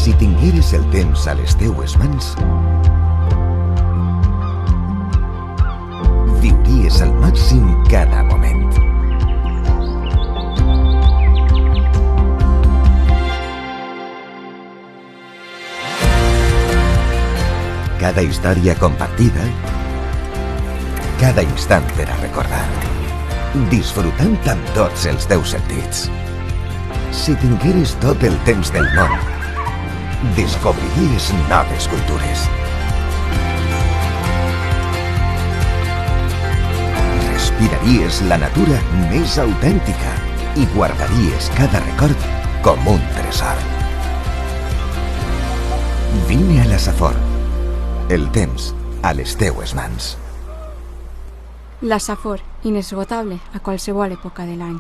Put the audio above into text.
Si tingueres el temps a les teues mans, viuries al màxim cada moment. Cada història compartida, cada instant per a recordar, disfrutant amb tots els teus sentits. Si tingueres tot el temps del món, descobriries noves cultures. Respiraries la natura més autèntica i guardaries cada record com un tresor. Vine a la Safor. El temps a les teues mans. La Safor, inesgotable a qualsevol època de l'any.